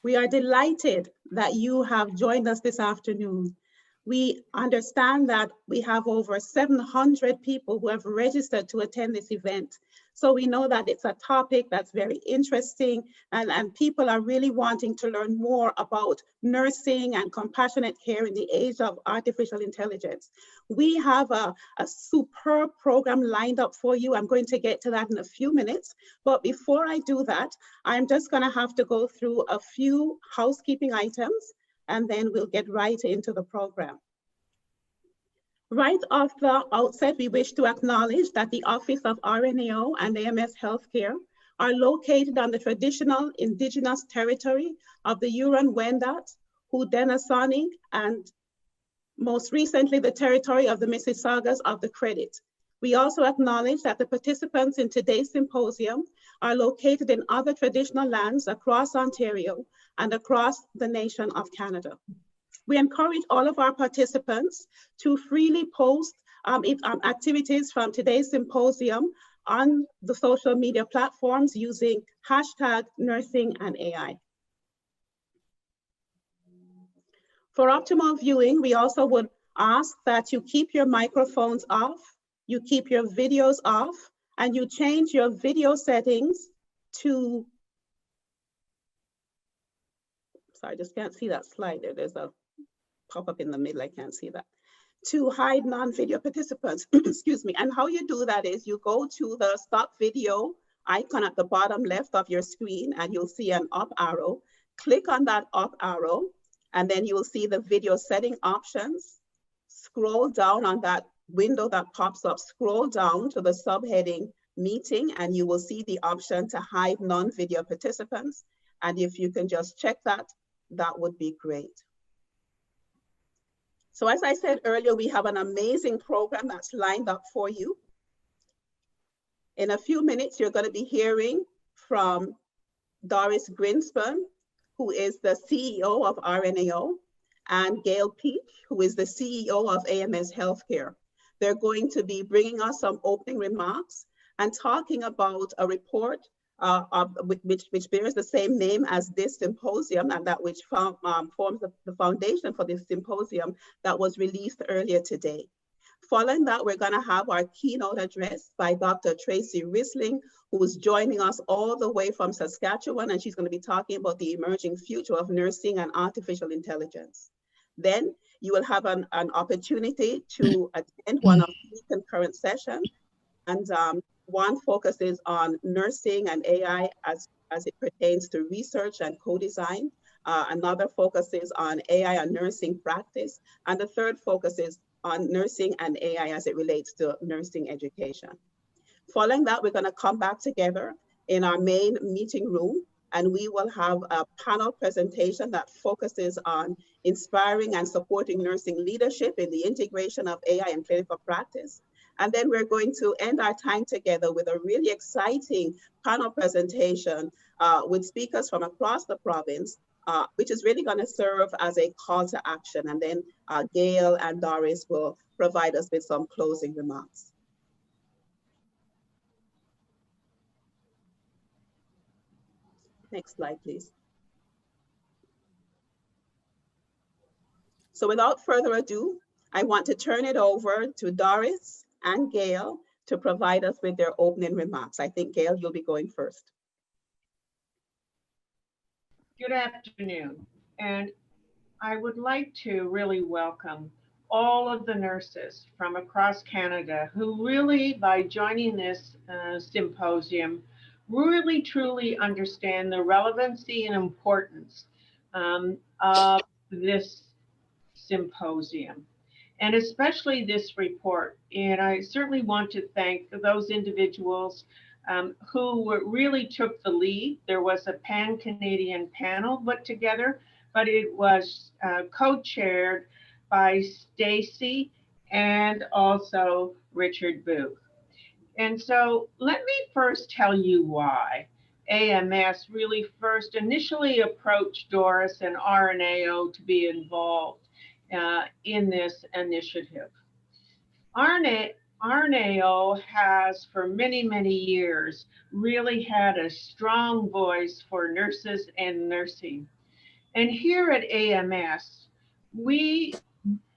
We are delighted that you have joined us this afternoon. We understand that we have over 700 people who have registered to attend this event. So we know that it's a topic that's very interesting, and people are really wanting to learn more about nursing and compassionate care in the age of artificial intelligence. We have a superb program lined up for you. I'm going to get to that in a few minutes. But before I do that, I'm just going to have to go through a few housekeeping items, and then we'll get right into the program. Right off the outset, we wish to acknowledge that the Office of RNAO and AMS Healthcare are located on the traditional indigenous territory of the Huron-Wendat, Haudenosaunee, and most recently the territory of the Mississaugas of the Credit. We also acknowledge that the participants in today's symposium are located in other traditional lands across Ontario and across the nation of Canada. We encourage all of our participants to freely post activities from today's symposium on the social media platforms using #NursingAndAI. For optimal viewing, we also would ask that you keep your microphones off, you keep your videos off, and you change your video settings to, sorry, I just can't see that slide there. There's a pop up in the middle, I can't see that. To hide non-video participants, excuse me. And how you do that is you go to the stop video icon at the bottom left of your screen, and you'll see an up arrow. Click on that up arrow, and then you will see the video setting options. Scroll down on that window that pops up, scroll down to the subheading meeting, and you will see the option to hide non-video participants. And if you can just check that, that would be great. So as I said earlier, we have an amazing program that's lined up for you. In a few minutes, you're going to be hearing from Doris Grinspan, who is the CEO of RNAO, and Gail Peach, who is the CEO of AMS Healthcare. They're going to be bringing us some opening remarks and talking about a report which bears the same name as this symposium, and that which forms the foundation for this symposium that was released earlier today. Following that, we're going to have our keynote address by Dr. Tracy Risling, who is joining us all the way from Saskatchewan, and she's going to be talking about the emerging future of nursing and artificial intelligence. Then you will have an opportunity to attend one of the concurrent sessions, and one focuses on nursing and AI as it pertains to research and co-design. Another focuses on AI and nursing practice. And the third focuses on nursing and AI as it relates to nursing education. Following that, we're going to come back together in our main meeting room, and we will have a panel presentation that focuses on inspiring and supporting nursing leadership in the integration of AI in clinical practice. And then we're going to end our time together with a really exciting panel presentation with speakers from across the province, which is really going to serve as a call to action. And then Gail and Doris will provide us with some closing remarks. Next slide, please. So without further ado, I want to turn it over to Doris and Gail to provide us with their opening remarks. I think, Gail, you'll be going first. Good afternoon, and I would like to really welcome all of the nurses from across Canada who really, by joining this symposium, really truly understand the relevancy and importance of this symposium, and especially this report. And I certainly want to thank those individuals who really took the lead. There was a pan-Canadian panel put together, but it was co-chaired by Stacy and also Richard Booth. And so let me first tell you why AMS really first initially approached Doris and RNAO to be involved in this initiative. RNAO has for many, many years really had a strong voice for nurses and nursing. And here at AMS, we,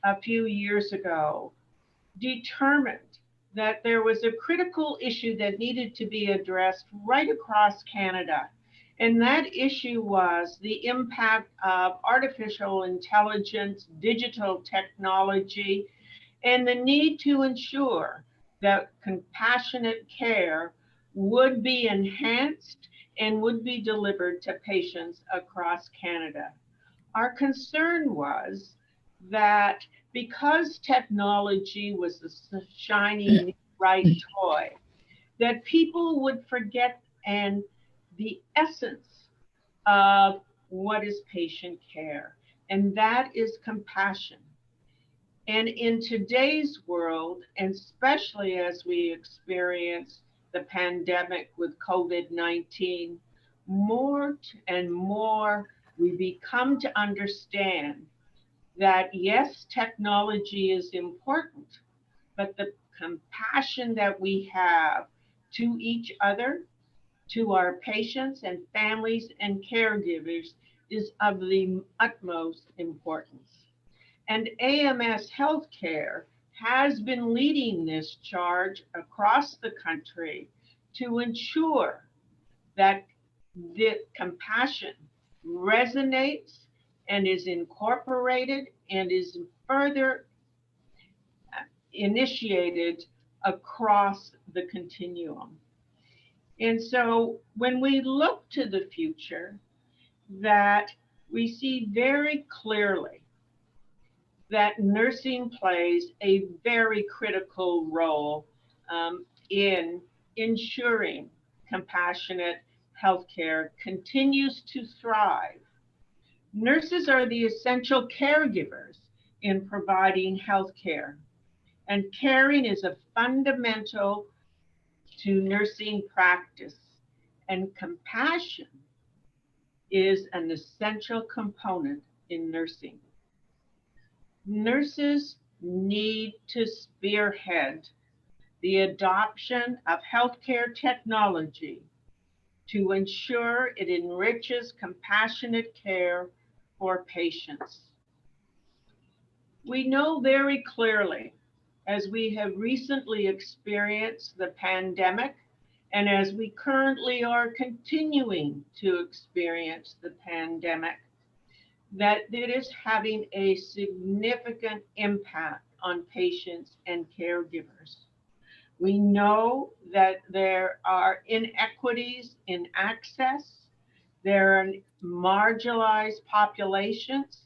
a few years ago, determined that there was a critical issue that needed to be addressed right across Canada. And that issue was the impact of artificial intelligence, digital technology, and the need to ensure that compassionate care would be enhanced and would be delivered to patients across Canada. Our concern was that because technology was the shiny bright toy, that people would forget and the essence of what is patient care, and that is compassion. And in today's world, and especially as we experience the pandemic with COVID-19, more and more we become to understand that yes, technology is important, but the compassion that we have to each other, to our patients and families and caregivers is of the utmost importance. And AMS Healthcare has been leading this charge across the country to ensure that the compassion resonates and is incorporated and is further initiated across the continuum. And so when we look to the future, that we see very clearly that nursing plays a very critical role in ensuring compassionate healthcare continues to thrive. Nurses are the essential caregivers in providing healthcare, and caring is a fundamental to nursing practice, and compassion is an essential component in nursing. Nurses need to spearhead the adoption of healthcare technology to ensure it enriches compassionate care for patients. We know very clearly, as we have recently experienced the pandemic, and as we currently are continuing to experience the pandemic, that it is having a significant impact on patients and caregivers. We know that there are inequities in access. There are marginalized populations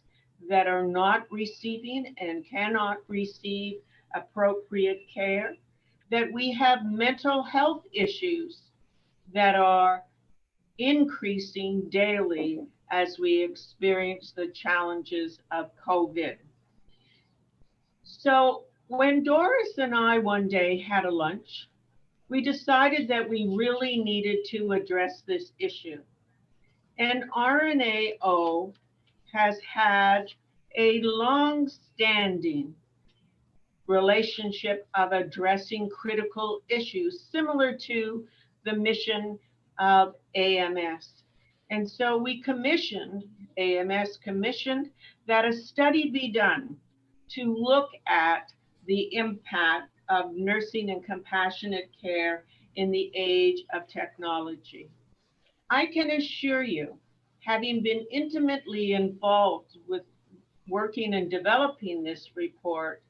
that are not receiving and cannot receive appropriate care, that we have mental health issues that are increasing daily as we experience the challenges of COVID. So when Doris and I one day had a lunch, we decided that we really needed to address this issue. And RNAO has had a long-standing relationship of addressing critical issues similar to the mission of AMS. And so we commissioned, AMS commissioned, that a study be done to look at the impact of nursing and compassionate care in the age of technology. I can assure you, having been intimately involved with working and developing this report,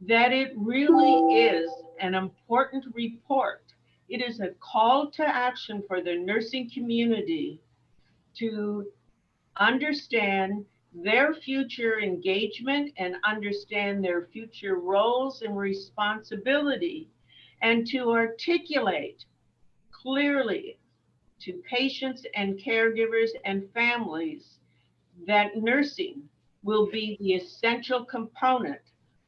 that it really is an important report. It is a call to action for the nursing community to understand their future engagement and understand their future roles and responsibility, and to articulate clearly to patients and caregivers and families that nursing will be the essential component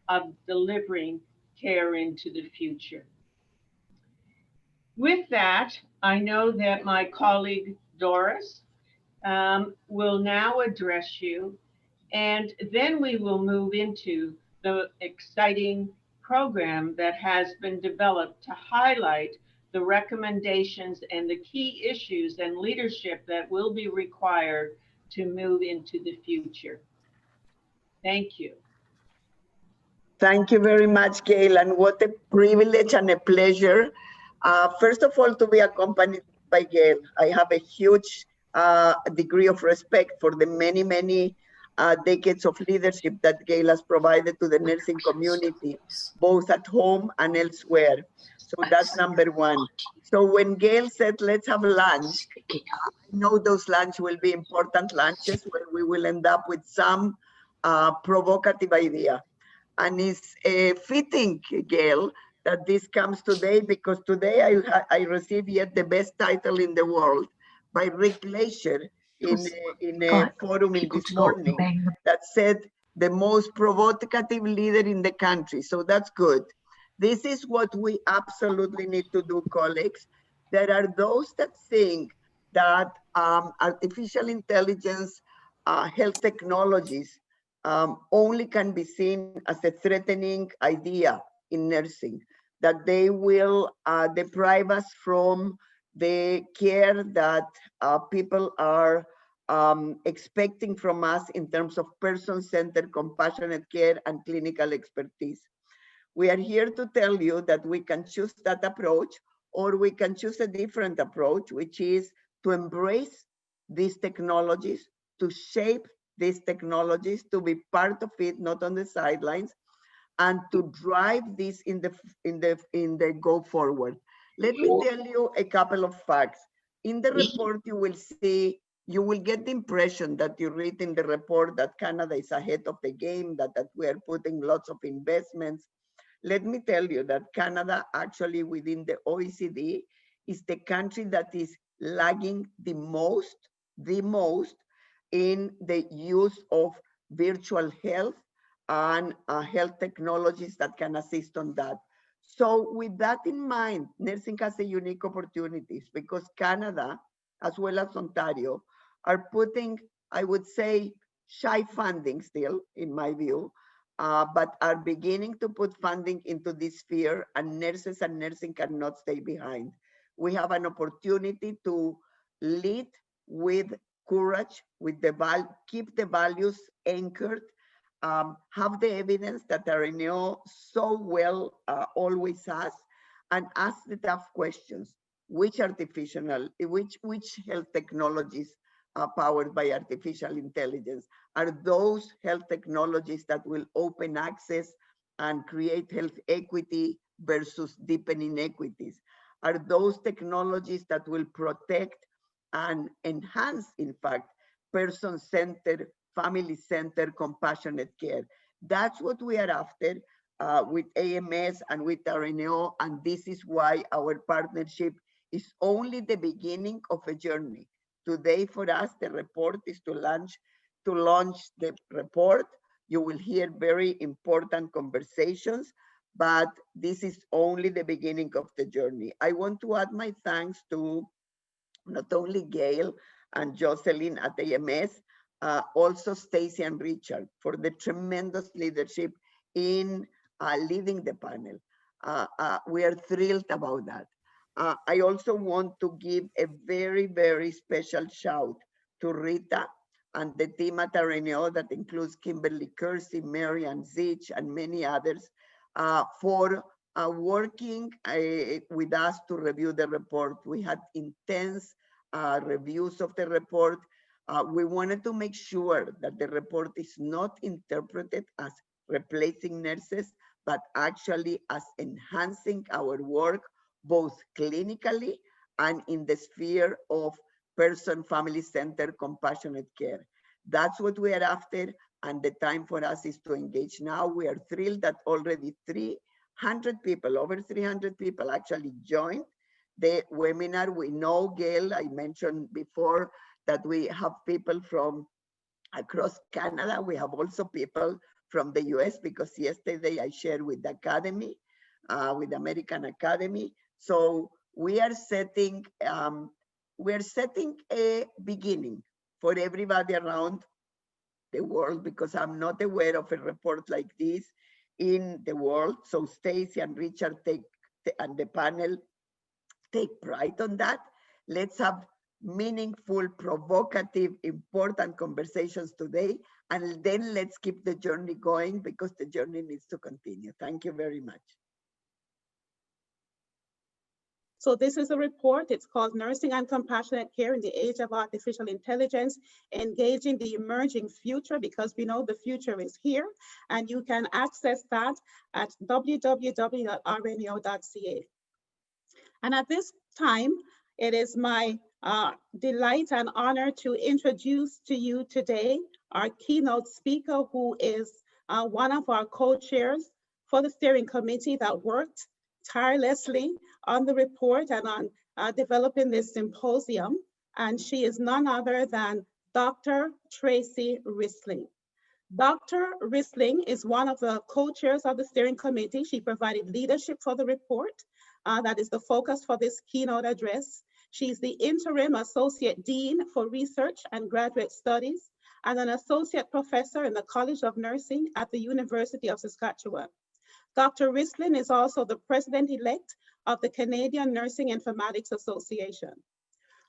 of delivering care into the future. With that, I know that my colleague Doris will now address you, and then we will move into the exciting program that has been developed to highlight the recommendations and the key issues and leadership that will be required to move into the future. Thank you. Thank you very much, Gail, and what a privilege and a pleasure. First of all, to be accompanied by Gail. I have a huge degree of respect for the many, many decades of leadership that Gail has provided to the nursing community, both at home and elsewhere. So that's number one. So when Gail said, let's have lunch, I know those lunch will be important lunches where we will end up with some provocative idea. And it's fitting, Gail, that this comes today, because today I received yet the best title in the world by Rick Glacier in a forum in this morning that said the most provocative leader in the country. So that's good. This is what we absolutely need to do, colleagues. There are those that think that artificial intelligence, health technologies, only can be seen as a threatening idea in nursing, that they will deprive us from the care that people are expecting from us in terms of person-centered, compassionate care and clinical expertise. We are here to tell you that we can choose that approach, or we can choose a different approach, which is to embrace these technologies, to shape these technologies, to be part of it, not on the sidelines, and to drive this in the go forward. Let me tell you a couple of facts. In the report, you will get the impression that you read in the report that Canada is ahead of the game, that we are putting lots of investments. Let me tell you that Canada, actually within the OECD, is the country that is lagging the most in the use of virtual health and health technologies that can assist on that. So with that in mind, nursing has a unique opportunities, because Canada, as well as Ontario, are putting, I would say, shy funding still, in my view, but are beginning to put funding into this sphere, and nurses and nursing cannot stay behind. We have an opportunity to lead with courage, with keep the values anchored, have the evidence that RNO so well always has, and ask the tough questions. Which health technologies are powered by artificial intelligence are those health technologies that will open access and create health equity versus deepening inequities? Are those technologies that will protect and enhance, in fact, person-centered, family-centered, compassionate care? That's what we are after with AMS and with RNO, and this is why our partnership is only the beginning of a journey. Today, for us, the report is to launch the report. You will hear very important conversations, but this is only the beginning of the journey. I want to add my thanks to not only Gail and Jocelyn at AMS, also Stacy and Richard for the tremendous leadership in leading the panel. We are thrilled about that. I also want to give a very, very special shout to Rita and the team at RNO that includes Kimberly Kersey, Mary and Zich, and many others for working with us to review the report. We had intense reviews of the report. We wanted to make sure that the report is not interpreted as replacing nurses, but actually as enhancing our work, both clinically and in the sphere of family-centered, compassionate care. That's what we are after, and the time for us is to engage now. We are thrilled that already 300 people, over 300 people actually joined the webinar. We know, Gail, I mentioned before that we have people from across Canada. We have also people from the US, because yesterday I shared with the Academy, with the American Academy. So we are setting a beginning for everybody around the world, because I'm not aware of a report like this in the world. So Stacy and Richard and the panel take pride on that. Let's have meaningful, provocative, important conversations today. And then let's keep the journey going because the journey needs to continue. Thank you very much. So this is a report. It's called Nursing and Compassionate Care in the Age of Artificial Intelligence, Engaging the Emerging Future, because we know the future is here. And you can access that at www.rno.ca. And at this time, it is my delight and honor to introduce to you today our keynote speaker, who is one of our co-chairs for the steering committee that worked tirelessly on the report and on developing this symposium. And she is none other than Dr. Tracy Rissling. Dr. Rissling is one of the co-chairs of the steering committee. She provided leadership for the report. That is the focus for this keynote address. She's the interim associate dean for research and graduate studies and an associate professor in the College of Nursing at the University of Saskatchewan. Dr. Rissling is also the president-elect of the Canadian Nursing Informatics Association.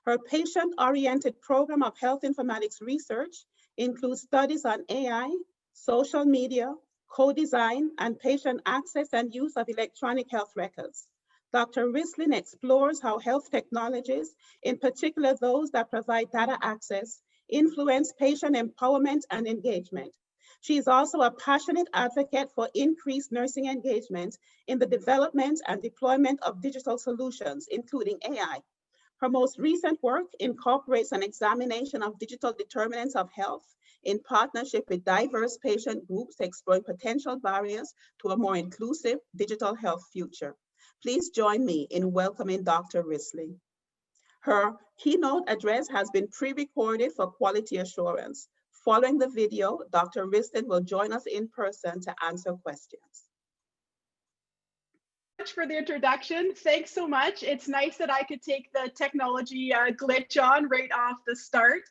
Her patient-oriented program of health informatics research includes studies on AI, social media, co-design, and patient access and use of electronic health records. Dr. Rissling explores how health technologies, in particular those that provide data access, influence patient empowerment and engagement. She is also a passionate advocate for increased nursing engagement in the development and deployment of digital solutions, including AI. Her most recent work incorporates an examination of digital determinants of health in partnership with diverse patient groups, exploring potential barriers to a more inclusive digital health future. Please join me in welcoming Dr. Rissling. Her keynote address has been pre-recorded for quality assurance. Following the video, Dr. Rissling will join us in person to answer questions. For the introduction. Thanks so much. It's nice that I could take the technology glitch on right off the start.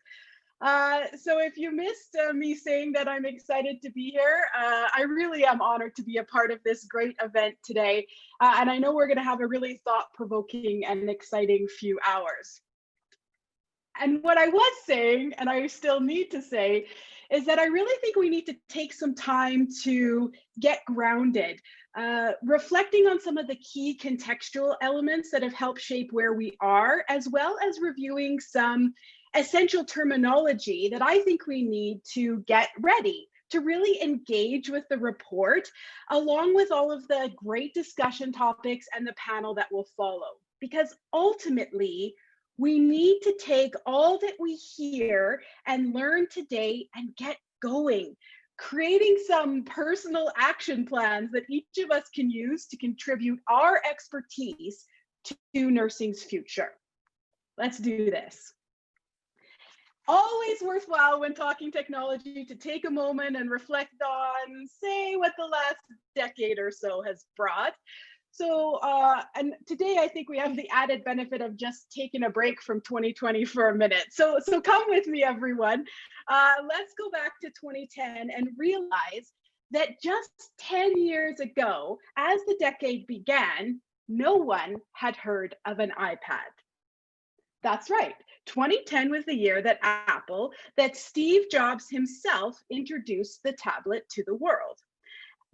So if you missed me saying that I'm excited to be here, I really am honored to be a part of this great event today. And I know we're going to have a really thought-provoking and exciting few hours. And what I was saying, and I still need to say, is that I really think we need to take some time to get grounded, reflecting on some of the key contextual elements that have helped shape where we are, as well as reviewing some essential terminology that I think we need to get ready to really engage with the report, along with all of the great discussion topics and the panel that will follow. Because ultimately, we need to take all that we hear and learn today and get going, creating some personal action plans that each of us can use to contribute our expertise to nursing's future. Let's do this. Always worthwhile when talking technology to take a moment and reflect on, say, what the last decade or so has brought. So, and today I think we have the added benefit of just taking a break from 2020 for a minute. So come with me, everyone. Let's go back to 2010 and realize that just 10 years ago, as the decade began, no one had heard of an iPad. That's right. 2010 was the year that Steve Jobs himself introduced the tablet to the world.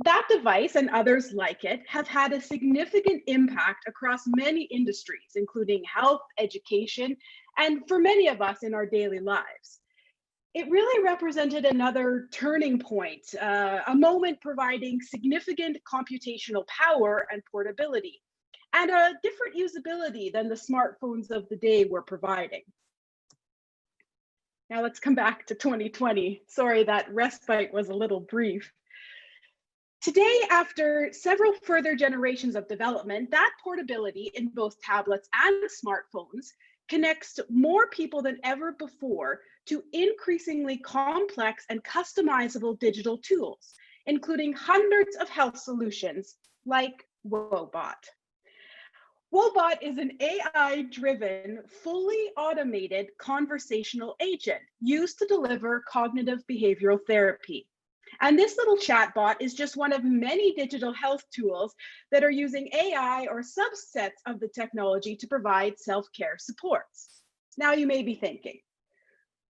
That device and others like it have had a significant impact across many industries, including health, education, and for many of us in our daily lives. It really represented another turning point, a moment providing significant computational power and portability, and a different usability than the smartphones of the day were providing. Now let's come back to 2020. Sorry, that respite was a little brief. Today, after several further generations of development, that portability in both tablets and smartphones connects more people than ever before to increasingly complex and customizable digital tools, including hundreds of health solutions like Wobot. Wobot is an AI-driven, fully automated conversational agent used to deliver cognitive behavioral therapy. And this little chatbot is just one of many digital health tools that are using AI or subsets of the technology to provide self-care supports. Now you may be thinking,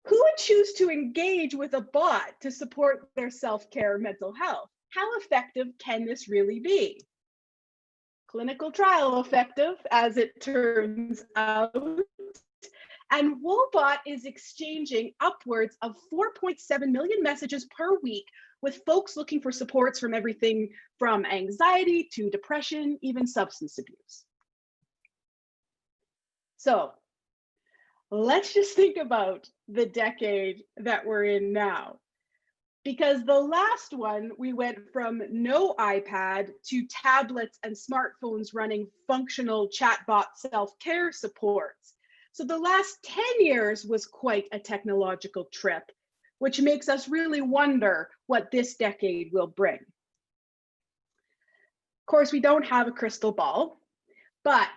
who would choose to engage with a bot to support their self-care mental health? How effective can this really be? Clinical trial effective, as it turns out. And Woebot is exchanging upwards of 4.7 million messages per week with folks looking for supports from everything from anxiety to depression, even substance abuse. So let's just think about the decade that we're in now. Because the last one, we went from no iPad to tablets and smartphones running functional chatbot self-care supports. So the last 10 years was quite a technological trip, which makes us really wonder what this decade will bring. Of course, we don't have a crystal ball, but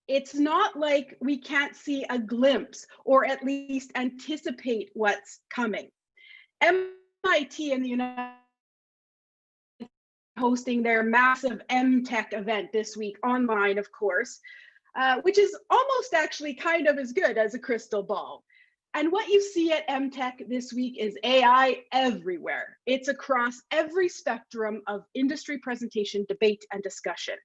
it's not like we can't see a glimpse or at least anticipate what's coming. MIT in the United States hosting their massive MTech event this week online, of course, which is almost actually kind of as good as a crystal ball. And what you see at MTech this week is AI everywhere. It's across every spectrum of industry presentation, debate, and discussion.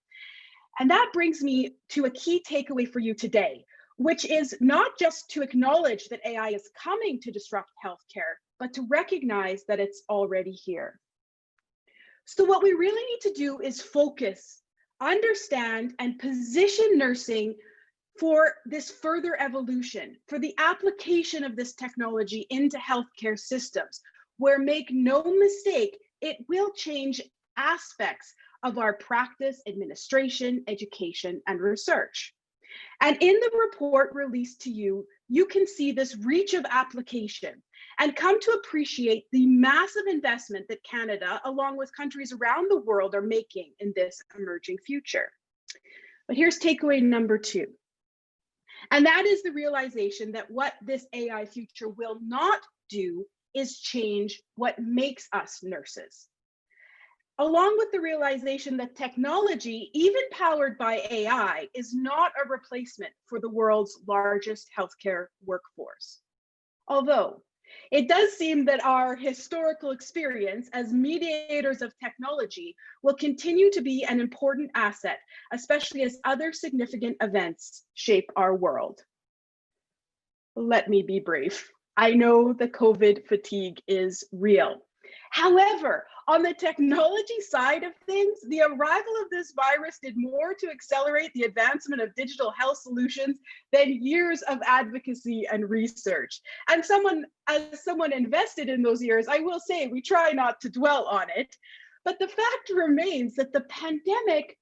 And that brings me to a key takeaway for you today, which is not just to acknowledge that AI is coming to disrupt healthcare, but to recognize that it's already here. So what we really need to do is focus, understand, and position nursing for this further evolution, for the application of this technology into healthcare systems, where, make no mistake, it will change aspects of our practice, administration, education, and research. And in the report released to you, you can see this reach of application and come to appreciate the massive investment that Canada, along with countries around the world, are making in this emerging future. But here's takeaway number 2. And that is the realization that what this AI future will not do is change what makes us nurses. Along with the realization that technology, even powered by AI, is not a replacement for the world's largest healthcare workforce. Although it does seem that our historical experience as mediators of technology will continue to be an important asset, especially as other significant events shape our world. Let me be brief. I know the COVID fatigue is real. However, on the technology side of things, the arrival of this virus did more to accelerate the advancement of digital health solutions than years of advocacy and research. And as someone invested in those years, I will say we try not to dwell on it, but the fact remains that the pandemic,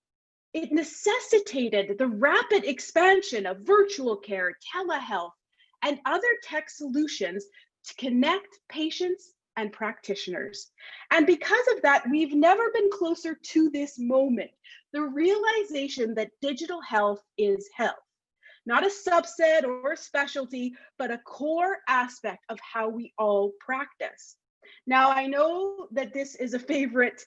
it necessitated the rapid expansion of virtual care, telehealth, and other tech solutions to connect patients and practitioners. And because of that, we've never been closer to this moment, the realization that digital health is health, not a subset or a specialty, but a core aspect of how we all practice. Now, I know that this is a favorite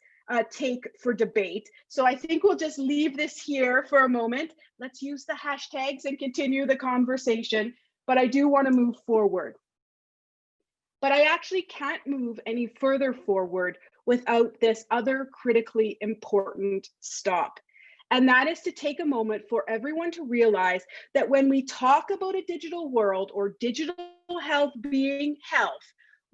take for debate, so I think we'll just leave this here for a moment. Let's use the hashtags and continue the conversation, but I do want to move forward. But I actually can't move any further forward without this other critically important stop. And that is to take a moment for everyone to realize that when we talk about a digital world or digital health being health,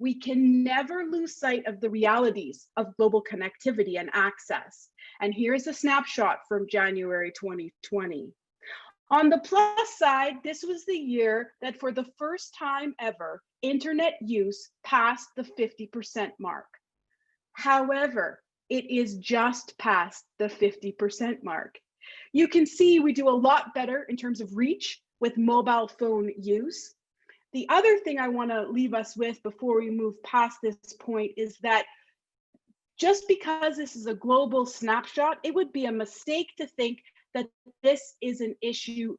we can never lose sight of the realities of global connectivity and access. And here's a snapshot from January 2020. On the plus side, this was the year that for the first time ever, internet use passed the 50% mark. However, it is just past the 50% mark. You can see we do a lot better in terms of reach with mobile phone use. The other thing I want to leave us with before we move past this point is that just because this is a global snapshot, it would be a mistake to think that this is an issue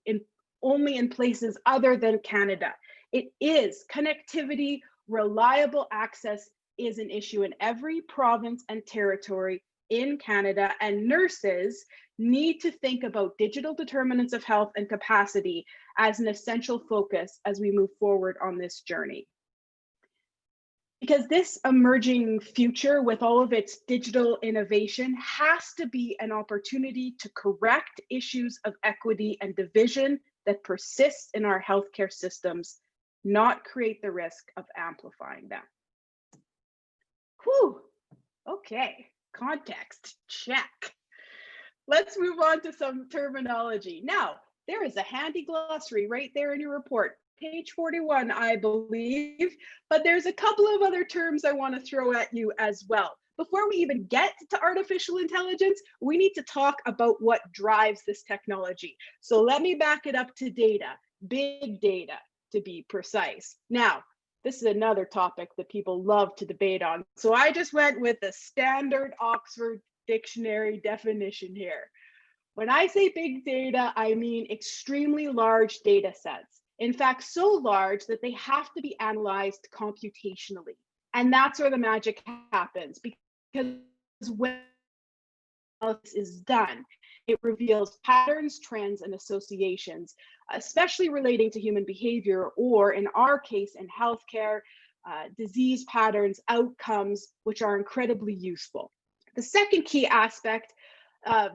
only in places other than Canada. It is. Connectivity, reliable access is an issue in every province and territory in Canada, and nurses need to think about digital determinants of health and capacity as an essential focus as we move forward on this journey. Because this emerging future with all of its digital innovation has to be an opportunity to correct issues of equity and division that persist in our healthcare systems, not create the risk of amplifying them. Whew, okay, context, check. Let's move on to some terminology. Now, there is a handy glossary right there in your report. Page 41, I believe, but there's a couple of other terms I want to throw at you as well. Before we even get to artificial intelligence, we need to talk about what drives this technology. So let me back it up to data, big data to be precise. Now, this is another topic that people love to debate on. So I just went with the standard Oxford Dictionary definition here. When I say big data, I mean extremely large data sets. In fact, so large that they have to be analyzed computationally. And that's where the magic happens, because when analysis is done, it reveals patterns, trends, and associations, especially relating to human behavior, or in our case, in healthcare, disease patterns, outcomes, which are incredibly useful. The second key aspect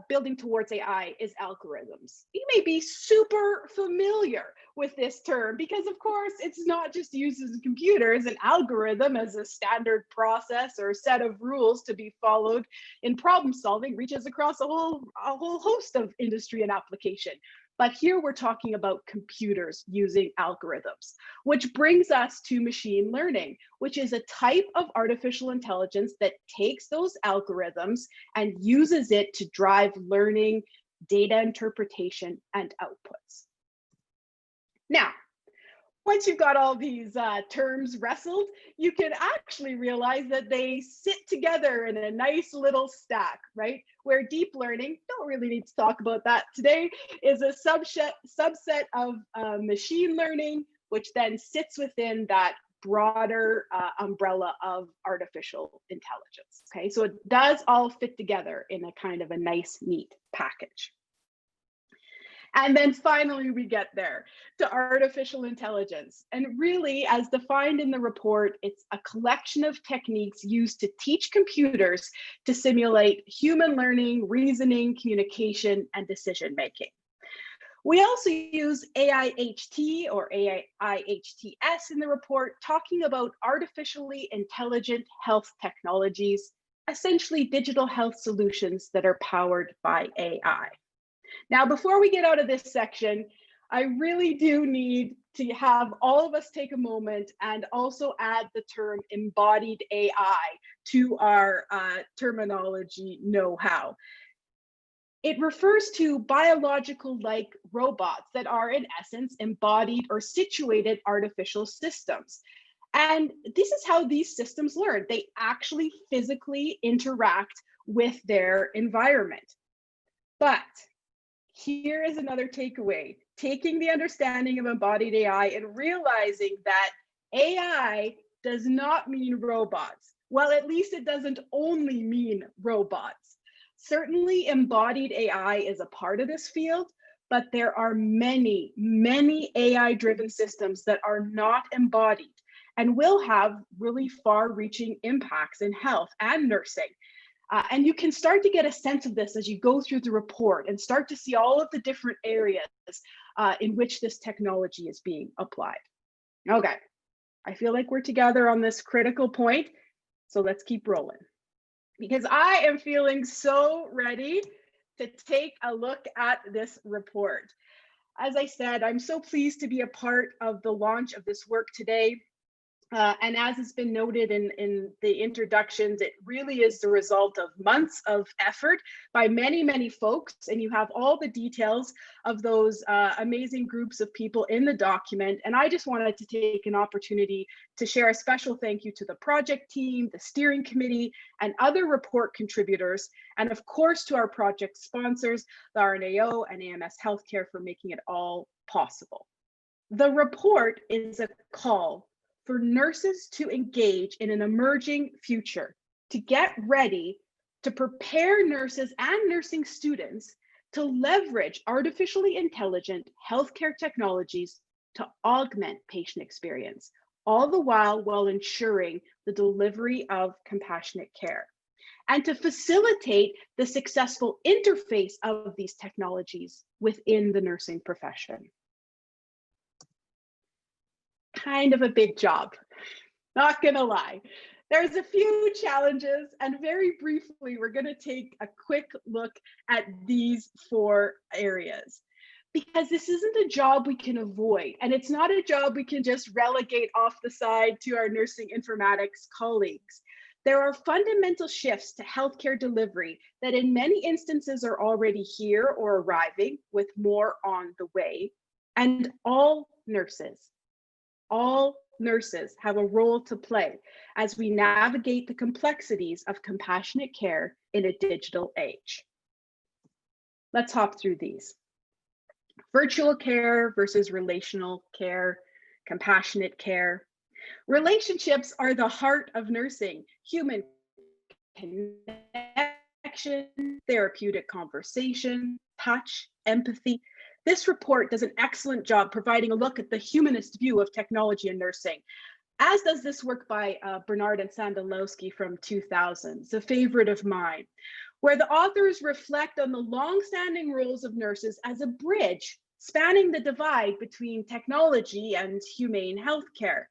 building towards AI is algorithms. You may be super familiar with this term because, of course, it's not just used in computers. An algorithm as a standard process or set of rules to be followed in problem solving reaches across a whole host of industry and application. But here we're talking about computers using algorithms, which brings us to machine learning, which is a type of artificial intelligence that takes those algorithms and uses it to drive learning, data interpretation, and outputs. Now, once you've got all these terms wrestled, you can actually realize that they sit together in a nice little stack, right? Where deep learning, don't really need to talk about that today, is a subset of machine learning, which then sits within that broader umbrella of artificial intelligence, okay? So it does all fit together in a kind of a nice, neat package. And then finally, we get there to artificial intelligence. And really, as defined in the report, it's a collection of techniques used to teach computers to simulate human learning, reasoning, communication, and decision-making. We also use AIHT or AIHTS in the report, talking about artificially intelligent health technologies, essentially digital health solutions that are powered by AI. Now, before we get out of this section, I really do need to have all of us take a moment and also add the term embodied AI to our terminology know-how. It refers to biological-like robots that are, in essence, embodied or situated artificial systems. And this is how these systems learn. They actually physically interact with their environment. But here is another takeaway, taking the understanding of embodied AI and realizing that AI does not mean robots. Well, at least it doesn't only mean robots. Certainly embodied AI is a part of this field, but there are many, many AI-driven systems that are not embodied and will have really far-reaching impacts in health and nursing. And you can start to get a sense of this as you go through the report and start to see all of the different areas in which this technology is being applied. Okay, I feel like we're together on this critical point, so let's keep rolling. Because I am feeling so ready to take a look at this report. As I said, I'm so pleased to be a part of the launch of this work today. And as has been noted in the introductions, it really is the result of months of effort by many, many folks. And you have all the details of those amazing groups of people in the document. And I just wanted to take an opportunity to share a special thank you to the project team, the steering committee, and other report contributors. And of course, to our project sponsors, the RNAO and AMS Healthcare, for making it all possible. The report is a call for nurses to engage in an emerging future, to get ready to prepare nurses and nursing students to leverage artificially intelligent healthcare technologies to augment patient experience, all the while ensuring the delivery of compassionate care, and to facilitate the successful interface of these technologies within the nursing profession. Kind of a big job, not gonna lie. There's a few challenges, and very briefly, we're gonna take a quick look at these 4 areas, because this isn't a job we can avoid, and it's not a job we can just relegate off the side to our nursing informatics colleagues. There are fundamental shifts to healthcare delivery that in many instances are already here or arriving, with more on the way, and all nurses have a role to play as we navigate the complexities of compassionate care in a digital age. Let's hop through these. Virtual care versus relational care, compassionate care. Relationships are the heart of nursing. Human connection, therapeutic conversation, touch, empathy. This report does an excellent job providing a look at the humanist view of technology in nursing, as does this work by Bernard and Sandalowski from 2000. It's a favorite of mine, where the authors reflect on the long-standing roles of nurses as a bridge spanning the divide between technology and humane healthcare.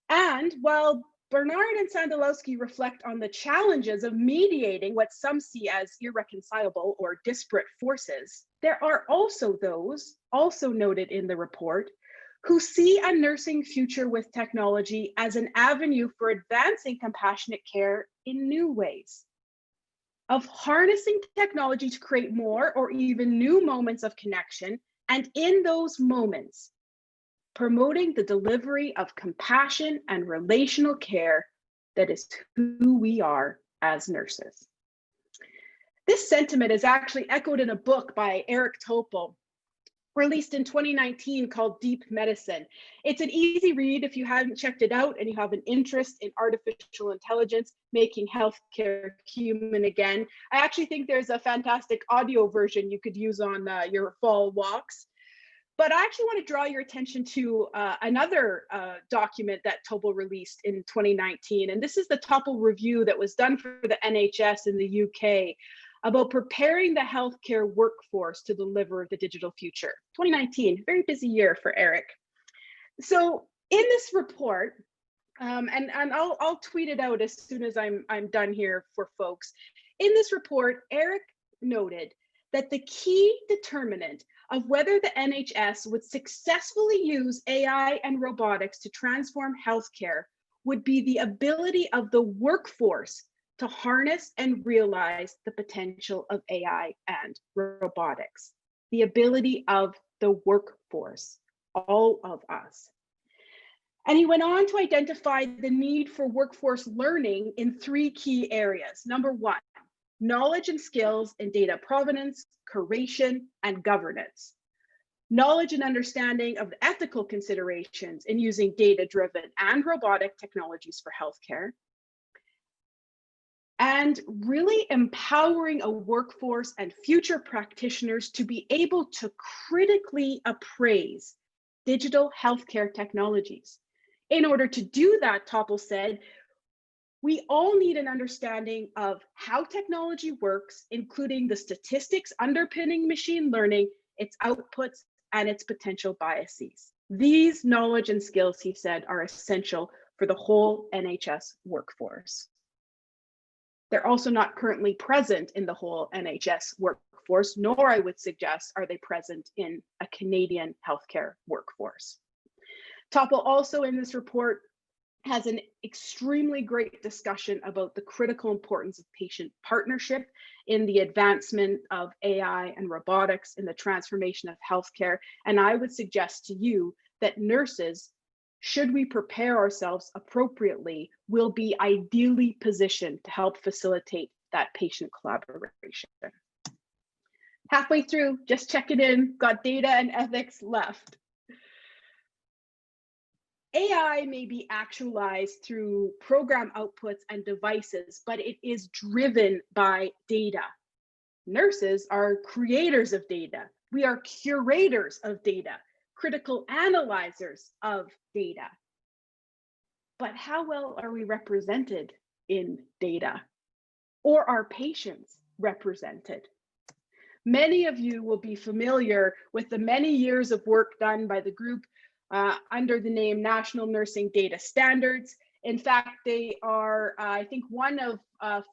And while Bernard and Sandalowski reflect on the challenges of mediating what some see as irreconcilable or disparate forces, there are also those, also noted in the report, who see a nursing future with technology as an avenue for advancing compassionate care in new ways, of harnessing technology to create more or even new moments of connection, and in those moments, promoting the delivery of compassion and relational care that is who we are as nurses. This sentiment is actually echoed in a book by Eric Topol, released in 2019, called Deep Medicine. It's an easy read if you haven't checked it out and you have an interest in artificial intelligence making healthcare human again. I actually think there's a fantastic audio version you could use on your fall walks. But I actually want to draw your attention to another document that Topol released in 2019. And this is the Topol review that was done for the NHS in the UK about preparing the healthcare workforce to deliver the digital future. 2019, very busy year for Eric. So in this report, and I'll tweet it out as soon as I'm done here for folks. In this report, Eric noted that the key determinant of whether the NHS would successfully use AI and robotics to transform healthcare would be the ability of the workforce to harness and realize the potential of AI and robotics. The ability of the workforce, all of us. And he went on to identify the need for workforce learning in 3 key areas. Number 1, knowledge and skills in data provenance, curation, and governance. Knowledge and understanding of the ethical considerations in using data-driven and robotic technologies for healthcare. And really empowering a workforce and future practitioners to be able to critically appraise digital healthcare technologies. In order to do that, Topol said, we all need an understanding of how technology works, including the statistics underpinning machine learning, its outputs, and its potential biases. These knowledge and skills, he said, are essential for the whole NHS workforce. They're also not currently present in the whole NHS workforce, nor I would suggest are they present in a Canadian healthcare workforce. Topol also in this report has an extremely great discussion about the critical importance of patient partnership in the advancement of AI and robotics in the transformation of healthcare. And I would suggest to you that nurses, should we prepare ourselves appropriately, will be ideally positioned to help facilitate that patient collaboration. Halfway through, just checking in, got data and ethics left. AI may be actualized through program outputs and devices, but it is driven by data, Nurses are creators of data. We are curators of data, critical analyzers of data. But how well are we represented in data? Or are patients represented? Many of you will be familiar with the many years of work done by the group under the name National Nursing Data Standards. In fact, they are, I think, one of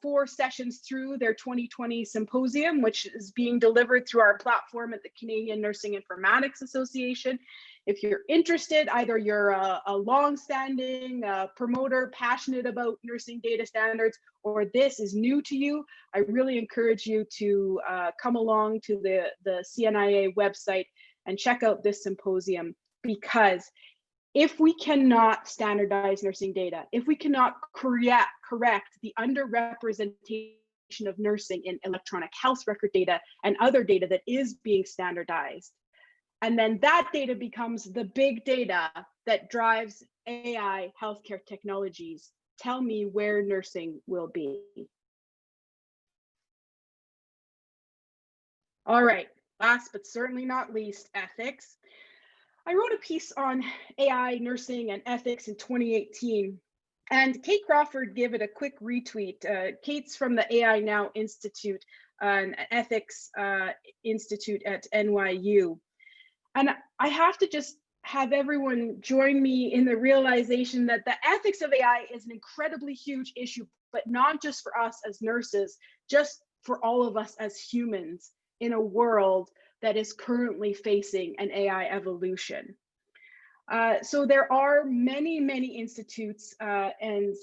4 sessions through their 2020 Symposium, which is being delivered through our platform at the Canadian Nursing Informatics Association. If you're interested, either you're a long-standing promoter, passionate about nursing data standards, or this is new to you, I really encourage you to come along to the CNIA website and check out this symposium, because if we cannot standardize nursing data, if we cannot correct the underrepresentation of nursing in electronic health record data and other data that is being standardized, and then that data becomes the big data that drives AI healthcare technologies, tell me where nursing will be. All right, last but certainly not least, ethics. I wrote a piece on AI, nursing, and ethics in 2018, and Kate Crawford gave it a quick retweet. Kate's from the AI Now Institute, an ethics institute at NYU. And I have to just have everyone join me in the realization that the ethics of AI is an incredibly huge issue, but not just for us as nurses, just for all of us as humans in a world that is currently facing an AI evolution. So there are many, many institutes and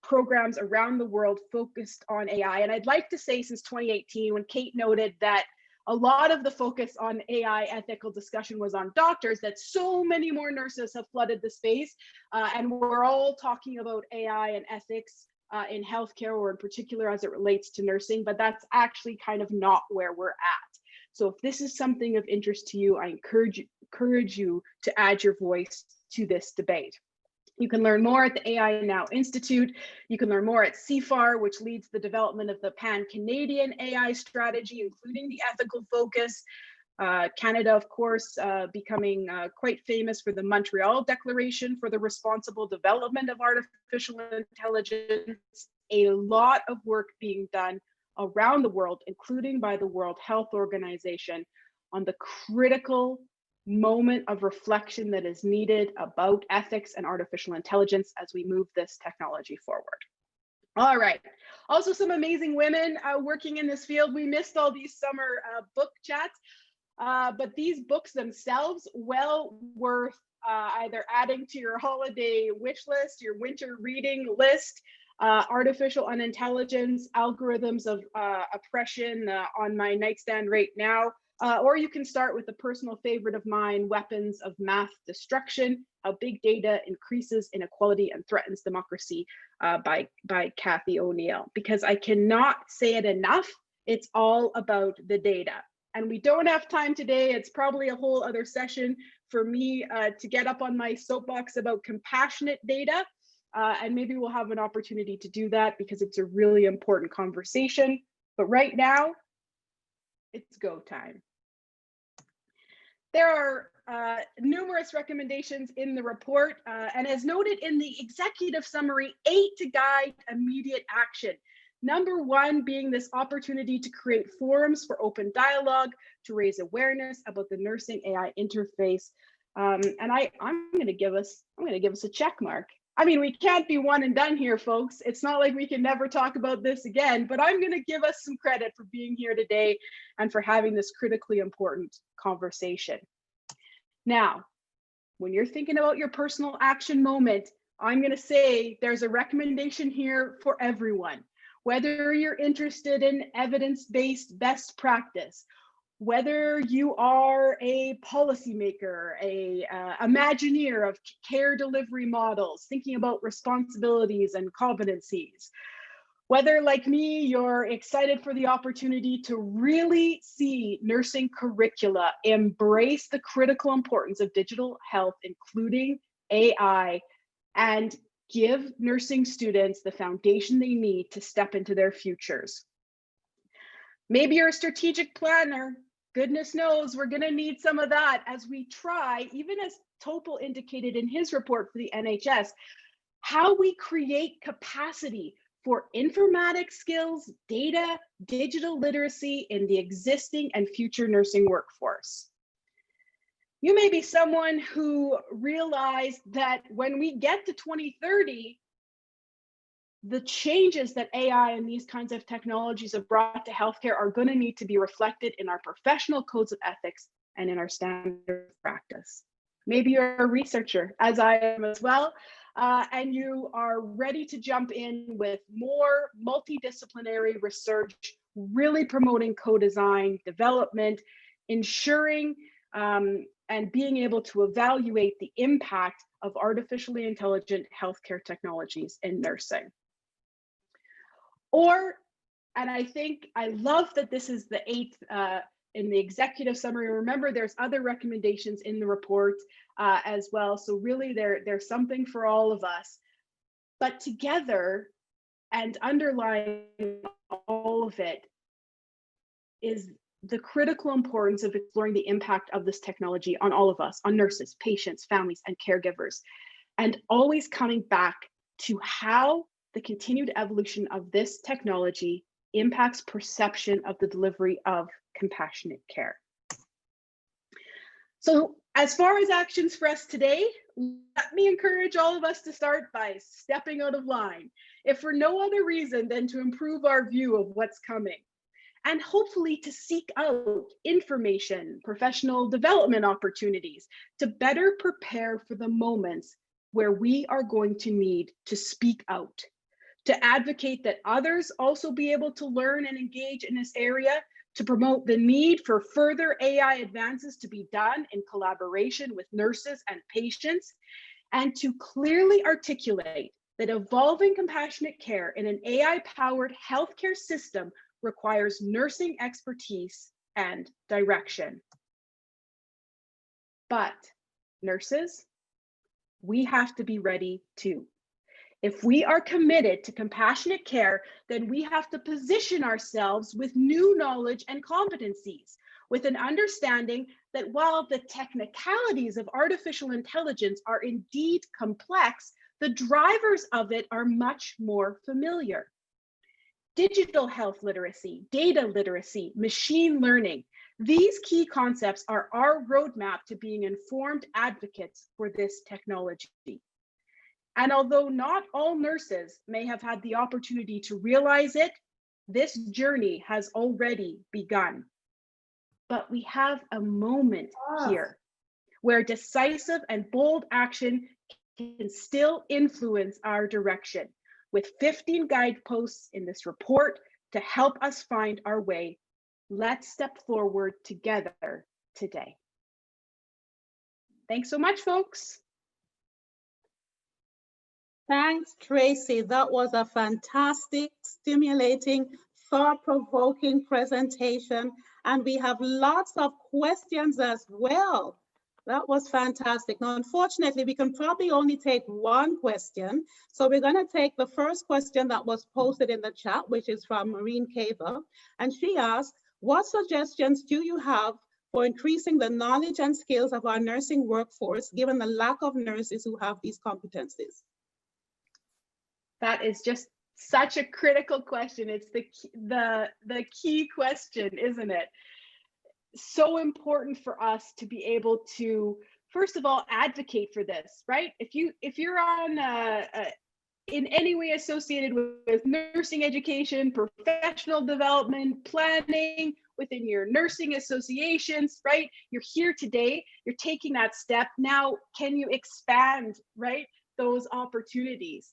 programs around the world focused on AI. And I'd like to say since 2018, when Kate noted that a lot of the focus on AI ethical discussion was on doctors, that so many more nurses have flooded the space. And we're all talking about AI and ethics in healthcare, or in particular as it relates to nursing, but that's actually kind of not where we're at. So if this is something of interest to you, I encourage you to add your voice to this debate. You can learn more at the AI Now Institute. You can learn more at CFAR, which leads the development of the Pan-Canadian AI strategy, including the ethical focus. Canada, of course, becoming quite famous for the Montreal Declaration for the Responsible Development of Artificial Intelligence. A lot of work being done around the world, including by the World Health Organization, on the critical moment of reflection that is needed about ethics and artificial intelligence as we move this technology forward. All right, also some amazing women working in this field. We missed all these summer book chats, but these books themselves, well worth either adding to your holiday wish list, your winter reading list. Artificial Unintelligence, Algorithms of Oppression on my nightstand right now. Or you can start with a personal favorite of mine, Weapons of Math Destruction, How Big Data Increases Inequality and Threatens Democracy by Kathy O'Neill. Because I cannot say it enough, it's all about the data. And we don't have time today. It's probably a whole other session for me to get up on my soapbox about compassionate data. And maybe we'll have an opportunity to do that because it's a really important conversation. But right now, it's go time. There are numerous recommendations in the report, and as noted in the executive summary, 8 to guide immediate action. Number 1 being this opportunity to create forums for open dialogue, to raise awareness about the nursing AI interface. And I'm going to give us a check mark. I mean, we can't be one and done here, folks. It's not like we can never talk about this again, but I'm going to give us some credit for being here today and for having this critically important conversation. Now, when you're thinking about your personal action moment, I'm going to say there's a recommendation here for everyone. Whether you're interested in evidence-based best practice, whether you are a policymaker, a imagineer of care delivery models, thinking about responsibilities and competencies, whether like me, you're excited for the opportunity to really see nursing curricula embrace the critical importance of digital health, including AI, and give nursing students the foundation they need to step into their futures. Maybe you're a strategic planner. Goodness knows we're going to need some of that as we try, even as Topol indicated in his report for the NHS, how we create capacity for informatics skills, data, digital literacy in the existing and future nursing workforce. You may be someone who realized that when we get to 2030, the changes that AI and these kinds of technologies have brought to healthcare are going to need to be reflected in our professional codes of ethics and in our standard of practice. Maybe you're a researcher, as I am as well, and you are ready to jump in with more multidisciplinary research, really promoting co-design, development, ensuring and being able to evaluate the impact of artificially intelligent healthcare technologies in nursing. Or, and I love that this is the 8th in the executive summary. Remember, there's other recommendations in the report as well. So really there's something for all of us. But together and underlying all of it is the critical importance of exploring the impact of this technology on all of us, on nurses, patients, families, and caregivers, and always coming back to how the continued evolution of this technology impacts perception of the delivery of compassionate care. So as far as actions for us today, let me encourage all of us to start by stepping out of line, if for no other reason than to improve our view of what's coming, and hopefully to seek out information, professional development opportunities to better prepare for the moments where we are going to need to speak out, to advocate that others also be able to learn and engage in this area, to promote the need for further AI advances to be done in collaboration with nurses and patients, and to clearly articulate that evolving compassionate care in an AI-powered healthcare system requires nursing expertise and direction. But nurses, we have to be ready too. If we are committed to compassionate care, then we have to position ourselves with new knowledge and competencies, with an understanding that while the technicalities of artificial intelligence are indeed complex, the drivers of it are much more familiar. Digital health literacy, data literacy, machine learning, these key concepts are our roadmap to being informed advocates for this technology. And although not all nurses may have had the opportunity to realize it, this journey has already begun. But we have a moment here where decisive and bold action can still influence our direction, with 15 guideposts in this report to help us find our way. Let's step forward together today. Thanks so much, folks. Thanks, Tracy. That was a fantastic, stimulating, thought-provoking presentation. And we have lots of questions as well. That was fantastic. Now, unfortunately, we can probably only take one question. So we're going to take the first question that was posted in the chat, which is from Maureen Caver. And she asked, what suggestions do you have for increasing the knowledge and skills of our nursing workforce, given the lack of nurses who have these competencies? That is just such a critical question. It's the key question, isn't it? So important for us to be able to, first of all, advocate for this, right? If you're on in any way associated with nursing education, professional development, planning within your nursing associations, right? You're here today, you're taking that step. Now, can you expand, right, those opportunities?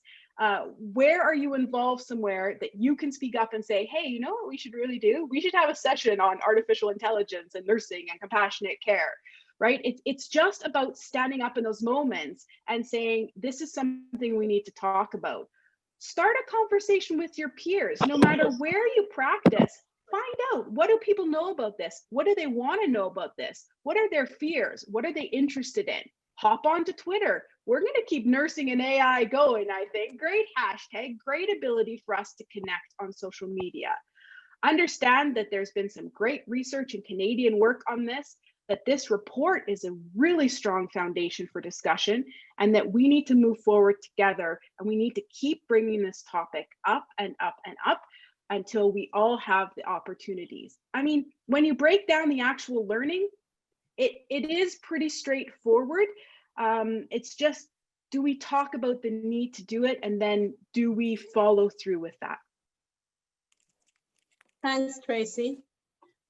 Where are you involved somewhere that you can speak up and say, hey, you know what we should really do? We should have a session on artificial intelligence and nursing and compassionate care, right? It's just about standing up in those moments and saying, this is something we need to talk about. Start a conversation with your peers, no matter where you practice. Find out, what do people know about this? What do they want to know about this? What are their fears? What are they interested in? Hop onto Twitter. We're going to keep nursing and AI going, I think. Great hashtag, great ability for us to connect on social media. Understand that there's been some great research and Canadian work on this, that this report is a really strong foundation for discussion, and that we need to move forward together, and we need to keep bringing this topic up and up and up until we all have the opportunities. I mean, when you break down the actual learning, it is pretty straightforward. It's just, do we talk about the need to do it, and then do we follow through with that? Thanks, Tracy.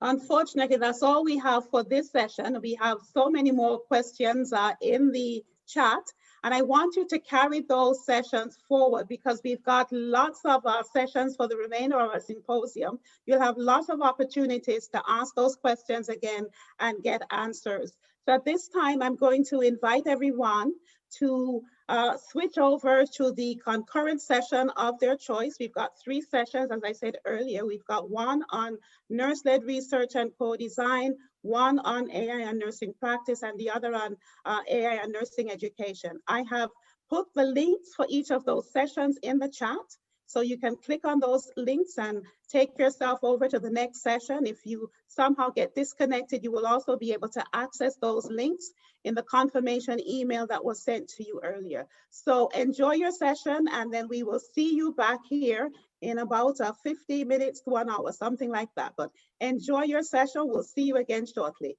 Unfortunately, that's all we have for this session. We have so many more questions in the chat, and I want you to carry those sessions forward because we've got lots of sessions for the remainder of our symposium. You'll have lots of opportunities to ask those questions again and get answers. So at this time, I'm going to invite everyone to switch over to the concurrent session of their choice. We've got 3 sessions, as I said earlier. We've got one on nurse-led research and co-design, one on AI and nursing practice, and the other on AI and nursing education. I have put the links for each of those sessions in the chat, so you can click on those links and take yourself over to the next session. If you somehow get disconnected, you will also be able to access those links in the confirmation email that was sent to you earlier. So enjoy your session, and then we will see you back here in about 50 minutes to 1 hour, something like that. But enjoy your session. We'll see you again shortly.